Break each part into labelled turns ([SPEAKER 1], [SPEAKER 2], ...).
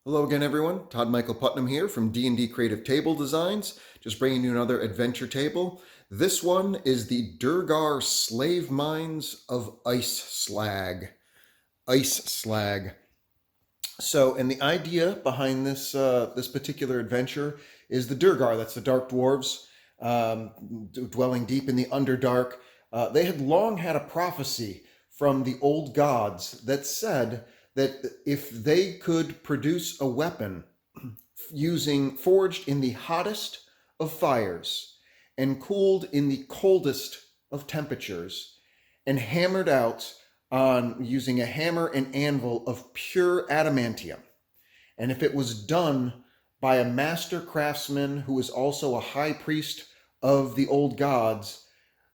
[SPEAKER 1] Hello again, everyone. Todd Michael Putnam here from D&D Creative Table Designs, just bringing you another adventure table. This one is the Duergar Slave Mines of Ice Slag. Ice Slag. And the idea behind this particular adventure is the Duergar, that's the Dark Dwarves, dwelling deep in the Underdark. They had long had a prophecy from the old gods that said that if they could produce a weapon using forged in the hottest of fires and cooled in the coldest of temperatures and hammered out on using a hammer and anvil of pure adamantium, and if it was done by a master craftsman who was also a high priest of the old gods,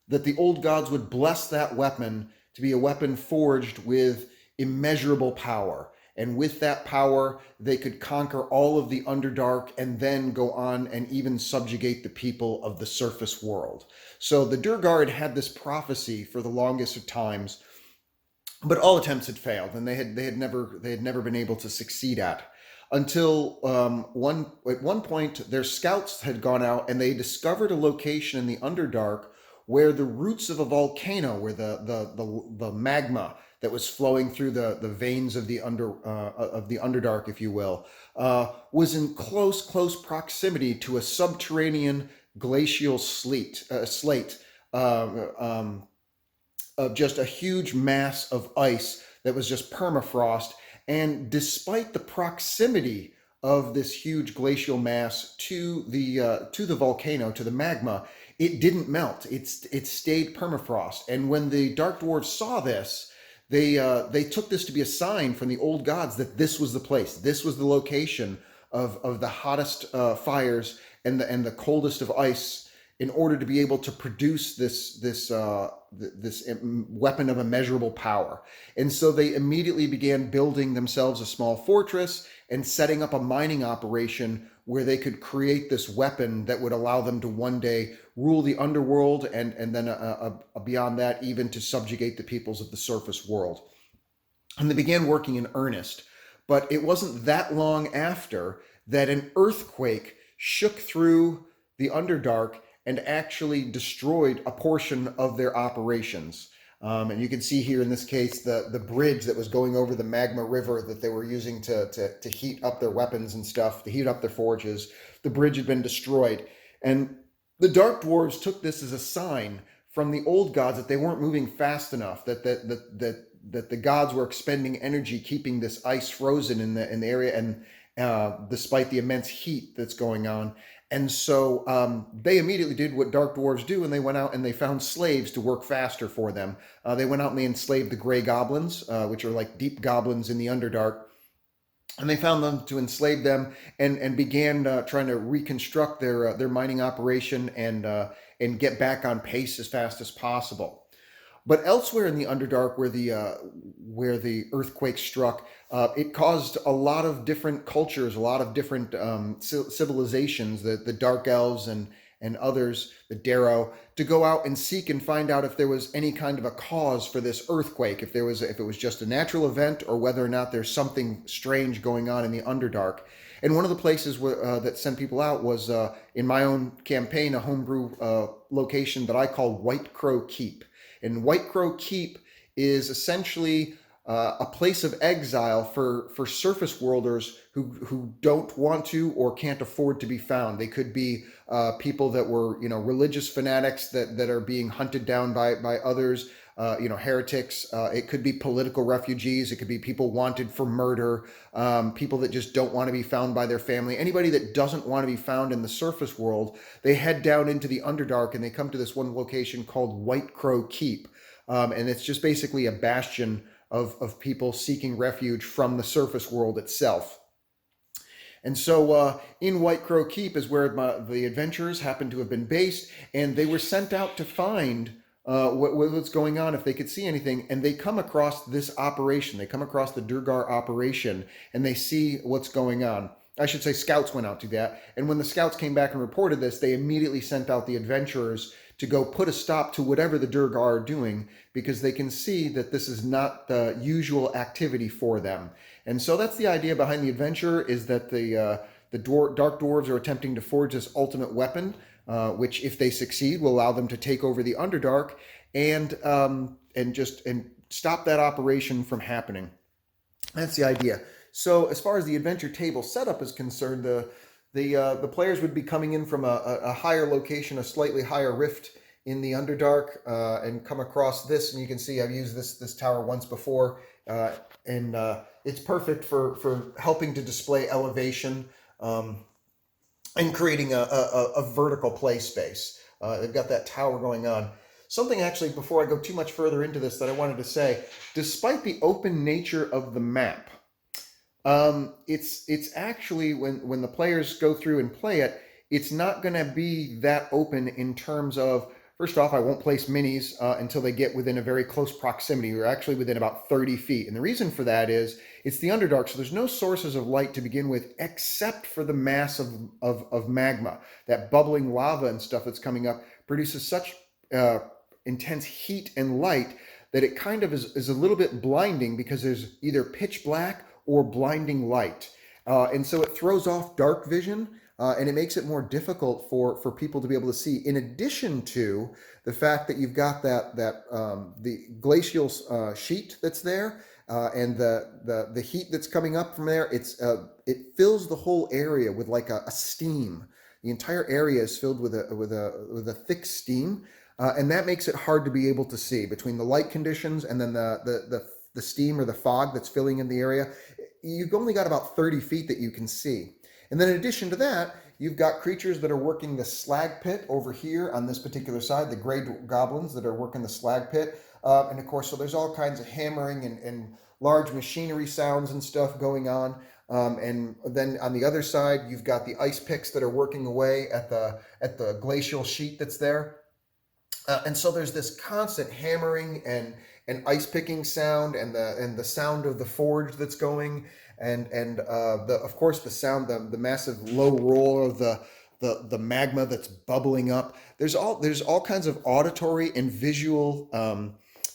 [SPEAKER 1] that the old gods would bless that weapon to be a weapon forged with immeasurable power. And with that power, they could conquer all of the Underdark and then go on and even subjugate the people of the surface world. So the Duergar had this prophecy for the longest of times, but all attempts had failed, and they had never been able to succeed at until at one point their scouts had gone out and they discovered a location in the Underdark where the roots of a volcano, where the magma that was flowing through the veins of the Underdark, if you will, was in close proximity to a subterranean glacial slate. Uh, um, of just a huge mass of ice that was just permafrost. And despite the proximity of this huge glacial mass to the volcano, to the magma, it didn't melt. It stayed permafrost. And when the Dark Dwarves saw this, they took this to be a sign from the old gods that this was the place. This was the location of the hottest fires and the coldest of ice, in order to be able to produce this weapon of immeasurable power. And so they immediately began building themselves a small fortress and setting up a mining operation where they could create this weapon that would allow them to one day rule the underworld, and then beyond that, even to subjugate the peoples of the surface world. And they began working in earnest. But it wasn't that long after that an earthquake shook through the Underdark and actually destroyed a portion of their operations. And you can see here in this case the bridge that was going over the magma river that they were using to heat up their weapons and stuff, to heat up their forges. The bridge had been destroyed. And the Dark Dwarves took this as a sign from the old gods that they weren't moving fast enough, that the gods were expending energy keeping this ice frozen in the area, and despite the immense heat that's going on. And so they immediately did what Dark Dwarves do, and they went out and they found slaves to work faster for them. They went out and they enslaved the Gray Goblins, which are like deep goblins in the Underdark. And they found them to enslave them, and began trying to reconstruct their mining operation and get back on pace as fast as possible. But elsewhere in the Underdark, where the earthquake struck, it caused a lot of different cultures, a lot of different civilizations, the Dark Elves and others, the Darrow, to go out and seek and find out if there was any kind of a cause for this earthquake, if it was just a natural event, or whether or not there's something strange going on in the Underdark. And one of the places that sent people out was, in my own campaign, a homebrew location that I call White Crow Keep. And White Crow Keep is essentially a place of exile for surface worlders who don't want to or can't afford to be found. They could be people that were, religious fanatics that are being hunted down by others, heretics. It could be political refugees. It could be people wanted for murder, people that just don't want to be found by their family. Anybody that doesn't want to be found in the surface world, they head down into the Underdark and they come to this one location called White Crow Keep. And it's just basically a bastion of people seeking refuge from the surface world itself. And so in White Crow Keep is where the adventurers happened to have been based, and they were sent out to find what's going on, if they could see anything. And they come across this operation. They come across the Duergar operation, and they see what's going on. I should say scouts went out to that. And when the scouts came back and reported this, they immediately sent out the adventurers to go put a stop to whatever the Duergar are doing, because they can see that this is not the usual activity for them. And so that's the idea behind the adventure, is that the dark dwarves are attempting to forge this ultimate weapon, which, if they succeed, will allow them to take over the Underdark and stop that operation from happening. That's the idea. So as far as the adventure table setup is concerned, the players would be coming in from a higher location, a slightly higher rift in the Underdark, and come across this. And you can see I've used this tower once before, and it's perfect for helping to display elevation, and creating a vertical play space. They've got that tower going on. Something actually, before I go too much further into this, that I wanted to say, despite the open nature of the map, it's actually, when the players go through and play it, it's not going to be that open in terms of, first off, I won't place minis until they get within a very close proximity. We're actually within about 30 feet. And the reason for that is it's the Underdark, so there's no sources of light to begin with except for the mass of magma. That bubbling lava and stuff that's coming up produces such intense heat and light that it kind of is a little bit blinding, because there's either pitch black or blinding light. And so it throws off dark vision, and it makes it more difficult for people to be able to see. In addition to the fact that you've got the glacial sheet that's there, and the heat that's coming up from there, it fills the whole area with like a steam. The entire area is filled with a thick steam, and that makes it hard to be able to see between the light conditions and then the steam or the fog that's filling in the area. You've only got about 30 feet that you can see. And then in addition to that, you've got creatures that are working the slag pit over here on this particular side, the gray goblins that are working the slag pit. And of course, so there's all kinds of hammering and large machinery sounds and stuff going on. And then on the other side, you've got the ice picks that are working away at the glacial sheet that's there. And so there's this constant hammering and ice picking sound, and the sound of the forge that's going, and of course the sound, the massive low roar of the magma that's bubbling up. There's all kinds of auditory and visual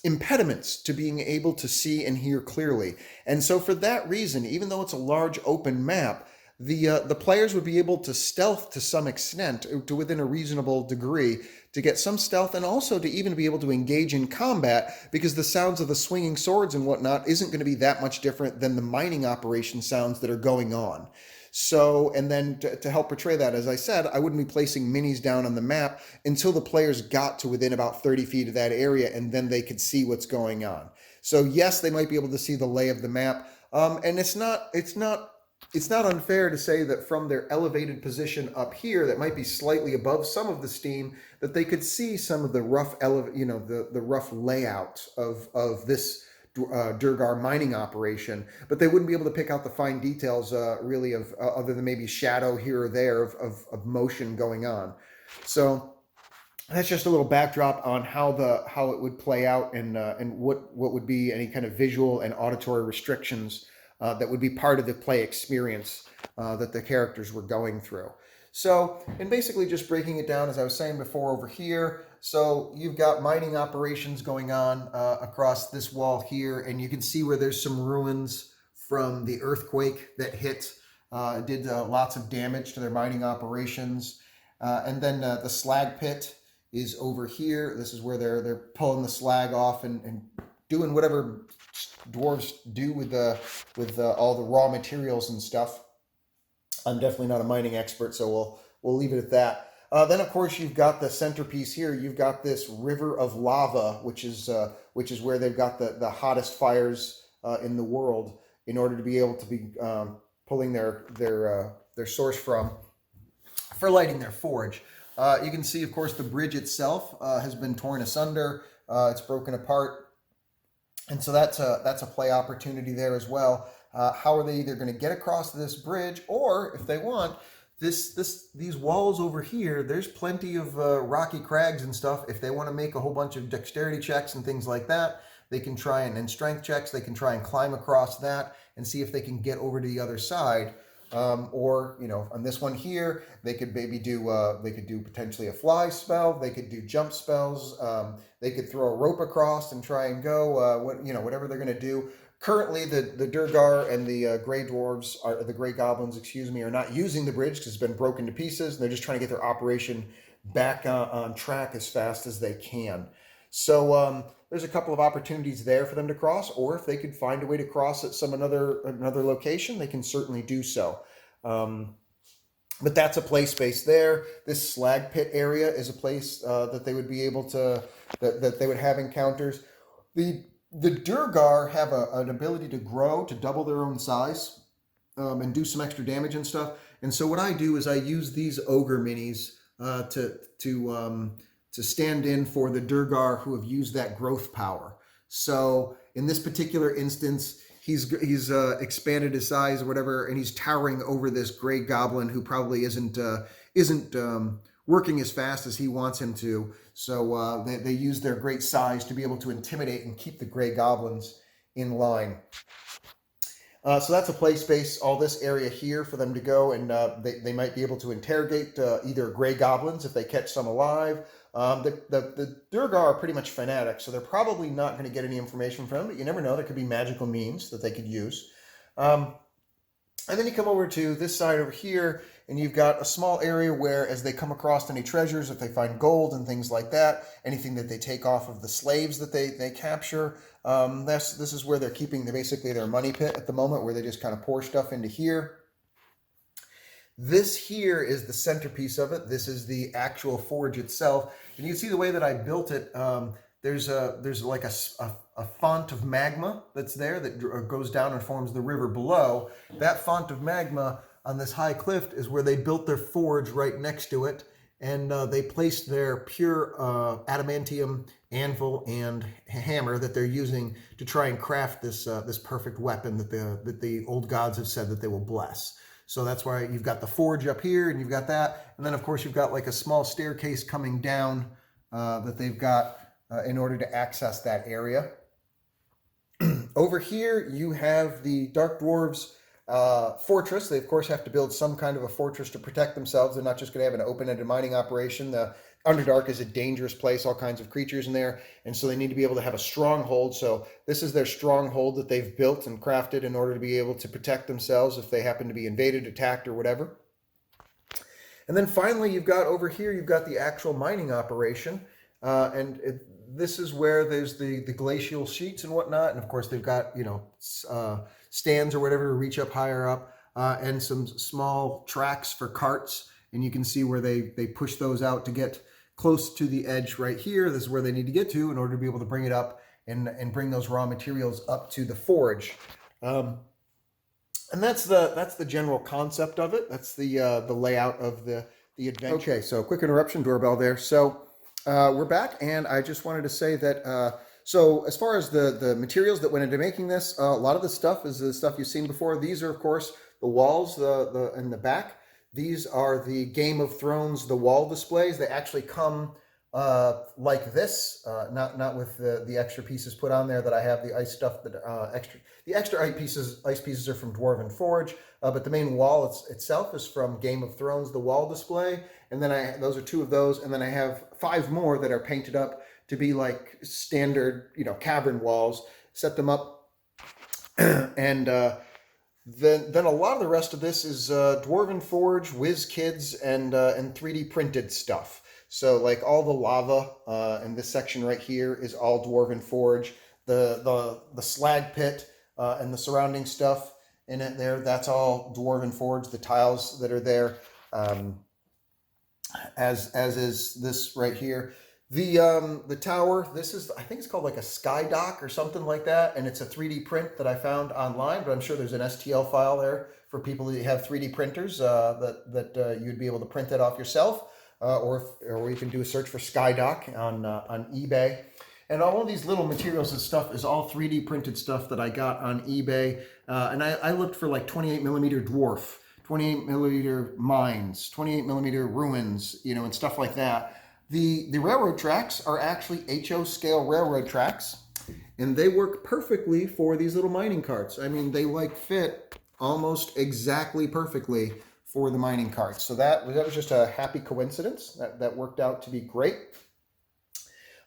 [SPEAKER 1] impediments to being able to see and hear clearly. And so for that reason, even though it's a large open map, the players would be able to stealth to some extent, to within a reasonable degree, to get some stealth, and also to even be able to engage in combat, because the sounds of the swinging swords and whatnot isn't going to be that much different than the mining operation sounds that are going on. So, and then to help portray that, as I said, I wouldn't be placing minis down on the map until the players got to within about 30 feet of that area, and then they could see what's going on. So yes, they might be able to see the lay of the map, and it's not unfair to say that from their elevated position up here, that might be slightly above some of the steam, that they could see some of the rough, the rough layout of this Duergar mining operation, but they wouldn't be able to pick out the fine details really of other than maybe shadow here or there of motion going on. So that's just a little backdrop on how it would play out, and what would be any kind of visual and auditory restrictions that would be part of the play experience that the characters were going through. So, and basically just breaking it down, as I was saying before over here, so you've got mining operations going on across this wall here, and you can see where there's some ruins from the earthquake that hit, did lots of damage to their mining operations. And then the slag pit is over here. This is where they're pulling the slag off and doing whatever dwarves do with all the raw materials and stuff. I'm definitely not a mining expert, so we'll leave it at that. Then of course you've got the centerpiece here. You've got this river of lava, which is where they've got the hottest fires in the world, in order to be able to be pulling their source from for lighting their forge. You can see, of course, the bridge itself has been torn asunder. It's broken apart. And so that's a play opportunity there as well. How are they either going to get across this bridge, or if they want, these walls over here, there's plenty of rocky crags and stuff. If they want to make a whole bunch of dexterity checks and things like that, they can try, and strength checks, they can try and climb across that and see if they can get over to the other side. Or, on this one here, they could maybe do potentially a fly spell. They could do jump spells. They could throw a rope across and try and go, whatever they're going to do. Currently, the Duergar and the Grey Dwarves, the Grey Goblins, excuse me, are not using the bridge because it's been broken to pieces, and they're just trying to get their operation back on track as fast as they can. So there's a couple of opportunities there for them to cross, or if they could find a way to cross at another location, they can certainly do so. But that's a play space there. This slag pit area is a place that they would be able to, that they would have encounters. The Duergar have an ability to grow, to double their own size, and do some extra damage and stuff. And so what I do is I use these ogre minis to stand in for the Duergar who have used that growth power. So in this particular instance, he's expanded his size or whatever, and he's towering over this gray goblin who probably isn't working as fast as he wants him to. So they use their great size to be able to intimidate and keep the gray goblins in line. So that's a play space, all this area here for them to go, and they might be able to interrogate either gray goblins if they catch some alive. The Duergar are pretty much fanatics, so they're probably not going to get any information from them, but you never know. There could be magical means that they could use. And then you come over to this side over here, and you've got a small area where, as they come across any treasures, if they find gold and things like that, anything that they take off of the slaves that they capture, this is where they're keeping basically their money pit at the moment, where they just kind of pour stuff into here. This here is the centerpiece of it. This is the actual forge itself, and you can see the way that I built it. There's like a font of magma that's there that goes down and forms the river below. That font of magma on this high cliff is where they built their forge right next to it, and they placed their pure adamantium anvil and hammer that they're using to try and craft this perfect weapon that the old gods have said that they will bless. So that's why you've got the forge up here, and you've got that, and then of course you've got like a small staircase coming down that they've got in order to access that area. Over here you have the Dark Dwarves fortress. They of course have to build some kind of a fortress to protect themselves. They're not just going to have an open-ended mining operation. The Underdark is a dangerous place, all kinds of creatures in there, and so they need to be able to have a stronghold. So this is their stronghold that they've built and crafted in order to be able to protect themselves if they happen to be invaded, attacked, or whatever. And then finally, you've got over here, you've got the actual mining operation, this is where there's the glacial sheets and whatnot, and of course they've got stands or whatever to reach up higher up, and some small tracks for carts, and you can see where they push those out to get close to the edge right here. This is where they need to get to in order to be able to bring it up and bring those raw materials up to the forge. And that's the general concept of it. That's the layout of the adventure. Okay, so quick interruption, doorbell there. So we're back, and I just wanted to say that so as far as the materials that went into making this, a lot of the stuff is the stuff you've seen before. These are, of course, the walls in the back. These are the Game of Thrones, the wall displays. They actually come like this, not with the extra pieces put on there that I have, the ice stuff, the extra ice pieces are from Dwarven Forge, but the main wall itself is from Game of Thrones, the wall display, and then those are two of those, and then I have 5 more that are painted up to be like standard, cavern walls. Set them up, and then a lot of the rest of this is Dwarven Forge, WizKids, and 3D printed stuff. So like all the lava in this section right here is all Dwarven Forge. The slag pit and the surrounding stuff in it there, that's all Dwarven Forge. The tiles that are there, as is this right here. The tower, this is, I think it's called like a sky dock or something like that, and it's a 3D print that I found online, but I'm sure there's an STL file there for people who have 3D printers that you'd be able to print that off yourself, or you can do a search for Skydock on eBay. And all of these little materials and stuff is all 3D printed stuff that I got on eBay, and I looked for like 28 millimeter dwarf, 28 millimeter mines, 28 millimeter ruins, and stuff like that. The railroad tracks are actually HO scale railroad tracks, and they work perfectly for these little mining carts. I mean, they fit almost exactly perfectly for the mining carts. So that was just a happy coincidence. That worked out to be great.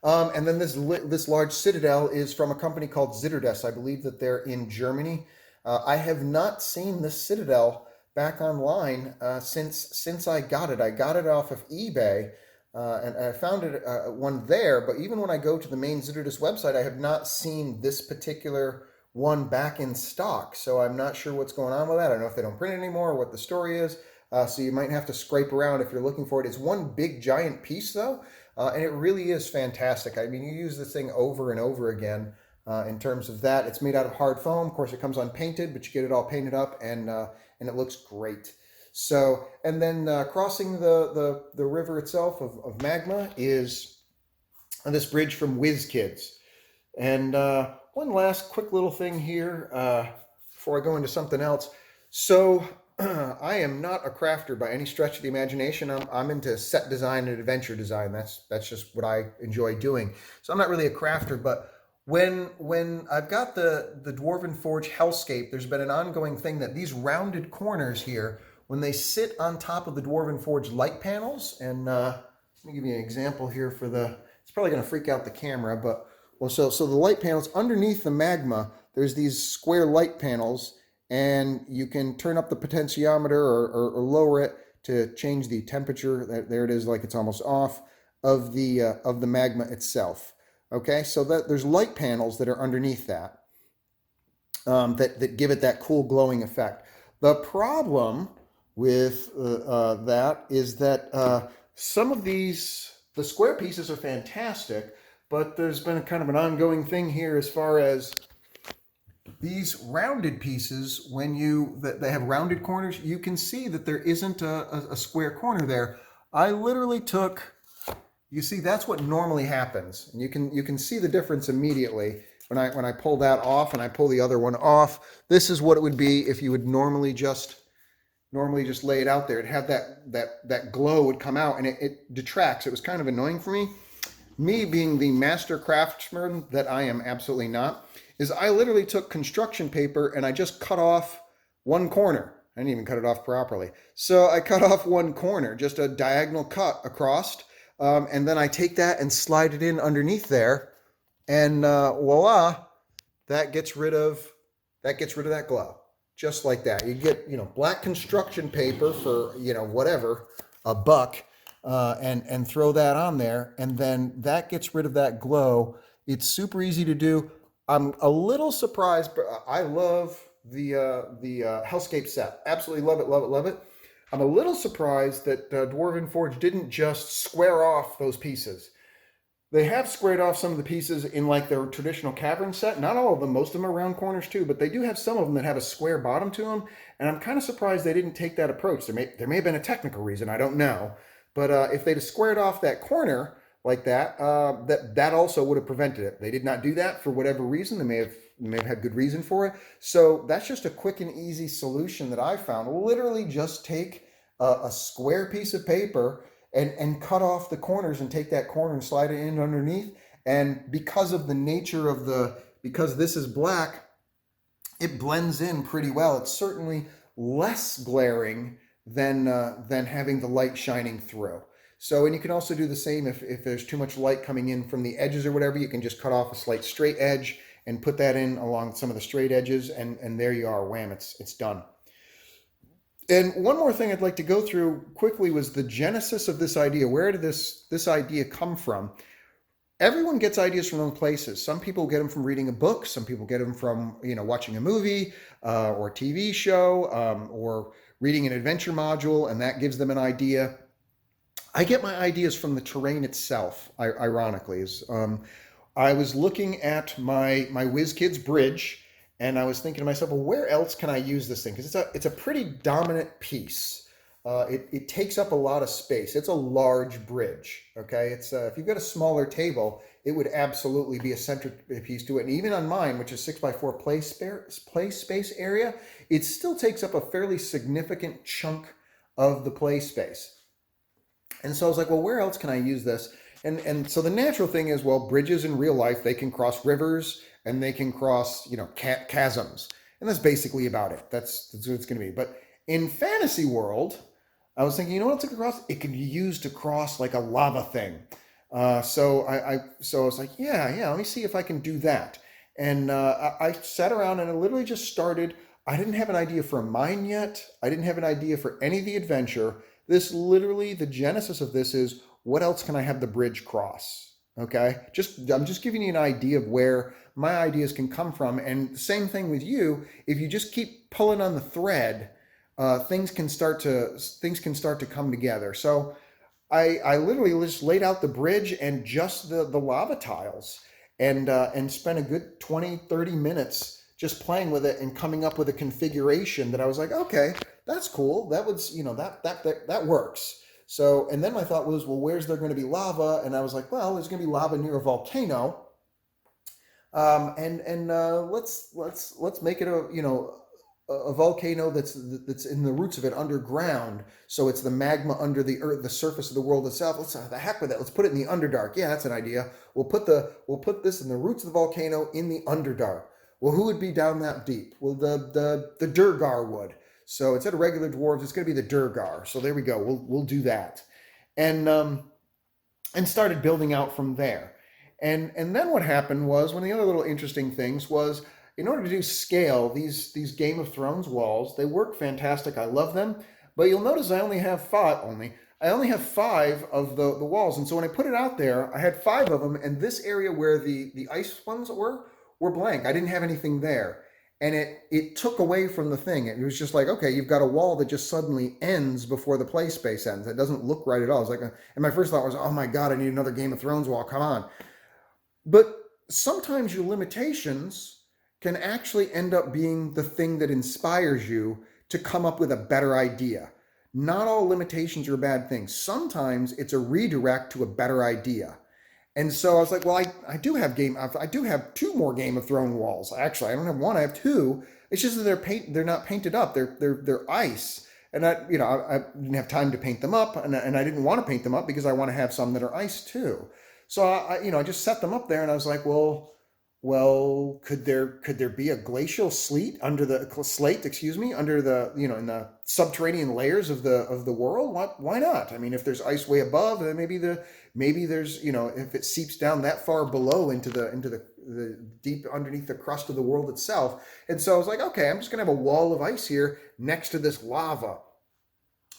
[SPEAKER 1] And then this large citadel is from a company called Zitterdes. I believe that they're in Germany. I have not seen this citadel back online since I got it. I got it off of eBay, and I found it one there. But even when I go to the main Zitterdes website, I have not seen this particular one back in stock. So I'm not sure what's going on with that. I don't know if they don't print it anymore or what the story is. So you might have to scrape around if you're looking for it. It's one big giant piece though. And it really is fantastic. I mean, you use this thing over and over again in terms of that. It's made out of hard foam. Of course, it comes unpainted, but you get it all painted up, and it looks great. So, and then crossing the river itself of magma is this bridge from WizKids. And one last quick little thing here before I go into something else. So I am not a crafter by any stretch of the imagination. I'm into set design and adventure design. That's just what I enjoy doing. So I'm not really a crafter, but when I've got the Dwarven Forge Hellscape, there's been an ongoing thing that these rounded corners here, when they sit on top of the Dwarven Forge light panels, and let me give you an example here for it's probably going to freak out the camera, but well, so the light panels underneath the magma, there's these square light panels, and you can turn up the potentiometer or lower it to change the temperature. There it is, like it's almost off of the magma itself. Okay, so there's light panels that are underneath that that give it that cool glowing effect. The problem with that is that some of the square pieces are fantastic, but there's been a kind of an ongoing thing here as far as these rounded pieces. When they have rounded corners, you can see that there isn't a square corner there. I literally took, you see, that's what normally happens, and you can see the difference immediately when I pull that off and I pull the other one off. This is what it would be if you would normally just lay it out there. It'd have that glow would come out, and it detracts. It was kind of annoying for me. Me being the master craftsman that I am absolutely not, is I literally took construction paper and I just cut off one corner. I didn't even cut it off properly. So I cut off one corner, just a diagonal cut across, and then I take that and slide it in underneath there, and voila, that gets rid of that glow, just like that. You get black construction paper for whatever, $1. And throw that on there, and then that gets rid of that glow. It's super easy to do. I'm a little surprised, but I love the Hellscape set. Absolutely love it, love it, love it. I'm a little surprised that Dwarven Forge didn't just square off those pieces. They have squared off some of the pieces in like their traditional cavern set. Not all of them, most of them are round corners too, but they do have some of them that have a square bottom to them, and I'm kind of surprised they didn't take that approach. There may have been a technical reason, I don't know. But if they'd have squared off that corner like that, that also would have prevented it. They did not do that for whatever reason. They may have had good reason for it. So that's just a quick and easy solution that I found. Literally just take a square piece of paper and cut off the corners and take that corner and slide it in underneath. And because of the nature of because this is black, it blends in pretty well. It's certainly less glaring than having the light shining through. So, and you can also do the same if there's too much light coming in from the edges or whatever. You can just cut off a slight straight edge and put that in along some of the straight edges, and there you are, wham, it's done. And one more thing I'd like to go through quickly was the genesis of this idea. Where did this idea come from? Everyone gets ideas from their own places. Some people get them from reading a book. Some people get them from watching a movie or a TV show or reading an adventure module, and that gives them an idea. I get my ideas from the terrain itself, ironically. I was looking at my WizKids bridge, and I was thinking to myself, well, where else can I use this thing? Because it's a pretty dominant piece. It takes up a lot of space. It's a large bridge, okay? It's if you've got a smaller table, it would absolutely be a centerpiece to it. And even on mine, which is 6x4 play space area, it still takes up a fairly significant chunk of the play space. And so I was like, well, where else can I use this? And so the natural thing is, well, bridges in real life, they can cross rivers and they can cross, chasms. And that's basically about it. That's what it's going to be. But in fantasy world, I was thinking, what else it could cross? It could be used to cross like a lava thing. So I was like, yeah, let me see if I can do that. And I sat around and I literally just started. I didn't have an idea for a mine yet. I didn't have an idea for any of the adventure. This literally, the genesis of this is, what else can I have the bridge cross? Okay, I'm just giving you an idea of where my ideas can come from. And same thing with you. If you just keep pulling on the thread, things can start to come together. So I literally just laid out the bridge and just the lava tiles, and spent a good 20-30 minutes just playing with it and coming up with a configuration that I was like, okay, that's cool. That was, that works. So, and then my thought was, well, where's there going to be lava? And I was like, well, there's going to be lava near a volcano. Let's make it a volcano that's in the roots of it underground. So it's the magma under the earth, the surface of the world itself. Let's the heck with that. Let's put it in the Underdark. Yeah, that's an idea. We'll put this in the roots of the volcano in the Underdark. Well, who would be down that deep? Well, the Duergar would. So instead of regular dwarves, it's going to be the Duergar. So there we go. We'll do that, and started building out from there. And then what happened was, one of the other little interesting things was, in order to do scale, these Game of Thrones walls, they work fantastic. I love them, but you'll notice I only have five of the walls. And so when I put it out there, I had five of them, and this area where the ice ones were blank. I didn't have anything there. And it took away from the thing. It was just like, okay, you've got a wall that just suddenly ends before the play space ends. It doesn't look right at all. It's like, and my first thought was, oh my God, I need another Game of Thrones wall. Come on. But sometimes your limitations can actually end up being the thing that inspires you to come up with a better idea. Not all limitations are a bad thing. Sometimes it's a redirect to a better idea. And so I was like, well, I do have two more Game of Thrones walls. Actually, I don't have one, I have two. It's just that they're not painted up. They're ice. And I didn't have time to paint them up, and I didn't want to paint them up because I want to have some that are ice too. So I just set them up there, and I was like, well, could there be a glacial sleet under the slate, excuse me, under the in the subterranean layers of the world? Why not? I mean, if there's ice way above, then maybe there's if it seeps down that far below into the deep underneath the crust of the world itself. And so I was like, okay, I'm just gonna have a wall of ice here next to this lava,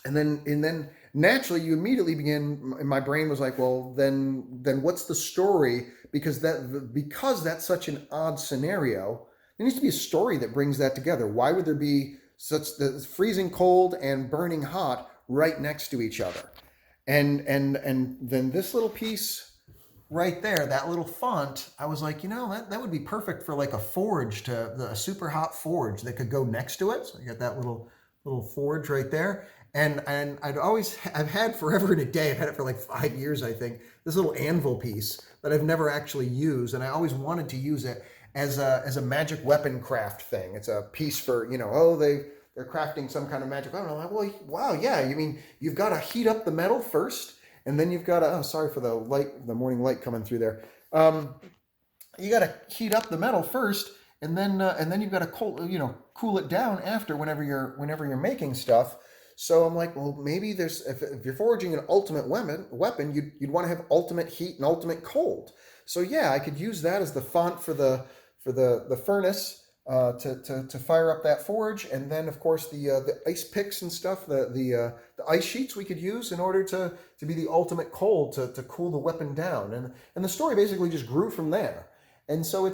[SPEAKER 1] and then naturally you immediately begin. My brain was like, well, then what's the story? Because that's such an odd scenario. There needs to be a story that brings that together. Why would there be such the freezing cold and burning hot right next to each other? And then this little piece right there, that little font, I was like, that would be perfect for like a forge, a super hot forge that could go next to it. So you got that little forge right there. And I've had forever and a day, I've had it for like 5 years, I think, this little anvil piece that I've never actually used. And I always wanted to use it as a magic weapon craft thing. It's a piece for, they're crafting some kind of magic weapon. I'm like, well, wow, yeah. You mean, you've got to heat up the metal first, and then you've got to, oh, sorry for the morning light coming through there. You got to heat up the metal first, and then you've got to cool it down after, whenever you're making stuff. So I'm like, well, maybe if you're forging an ultimate weapon, you'd want to have ultimate heat and ultimate cold. So yeah, I could use that as the font for the furnace to fire up that forge, and then of course the ice picks and stuff, the ice sheets we could use in order to be the ultimate cold to cool the weapon down, and the story basically just grew from there. And so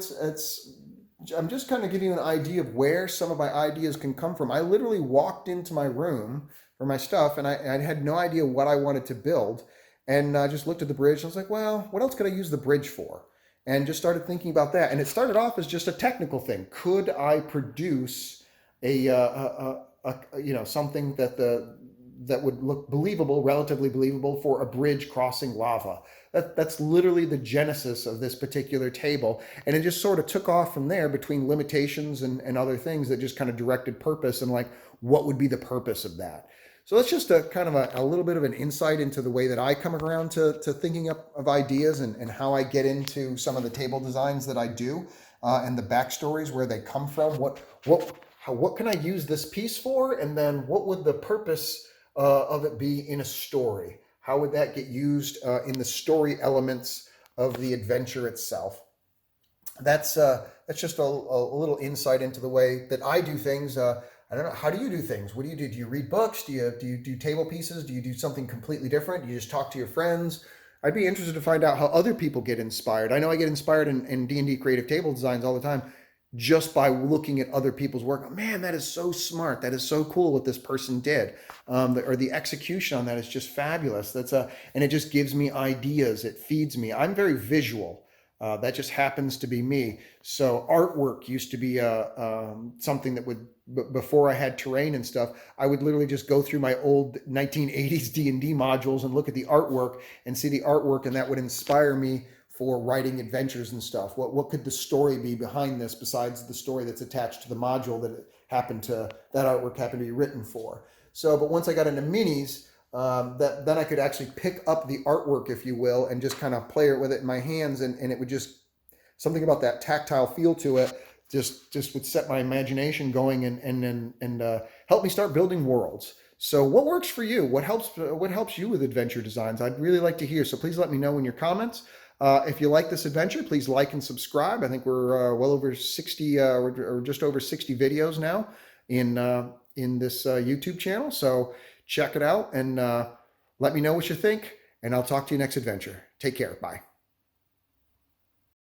[SPEAKER 1] I'm just kind of giving you an idea of where some of my ideas can come from. I literally walked into my room for my stuff, and I had no idea what I wanted to build. And I just looked at the bridge. I was like, well, what else could I use the bridge for? And just started thinking about that. And it started off as just a technical thing. Could I produce something that would look believable, relatively believable, for a bridge crossing lava? That's literally the genesis of this particular table. And it just sort of took off from there, between limitations and other things that just kind of directed purpose, and like, what would be the purpose of that? So that's just a kind of a little bit of an insight into the way that I come around to thinking of ideas, and how I get into some of the table designs that I do, and the backstories, where they come from. What can I use this piece for? And then what would the purpose of it be in a story? How would that get used in the story elements of the adventure itself? That's just a little insight into the way that I do things. I don't know. How do you do things? What do you do? Do you read books? Do you do table pieces? Do you do something completely different? Do you just talk to your friends? I'd be interested to find out how other people get inspired. I know I get inspired in D&D creative table designs all the time just by looking at other people's work. Man, that is so smart. That is so cool what this person did. Or the execution on that is just fabulous. And it just gives me ideas. It feeds me. I'm very visual. That just happens to be me. So artwork used to be something that would, before I had terrain and stuff, I would literally just go through my old 1980s D&D modules and look at the artwork and see the artwork, and that would inspire me for writing adventures and stuff. What could the story be behind this besides the story that's attached to the module that artwork happened to be written for? So, but once I got into minis, then I could actually pick up the artwork, if you will, and just kind of play it with it in my hands, and it would just, something about that tactile feel to it just would set my imagination going and help me start building worlds. So what works for you? What helps you with adventure designs? I'd really like to hear. So please let me know in your comments. If you like this adventure, please like and subscribe. I think we're well over 60 or just over 60 videos now in this YouTube channel. So check it out and let me know what you think, and I'll talk to you next adventure. Take care. Bye.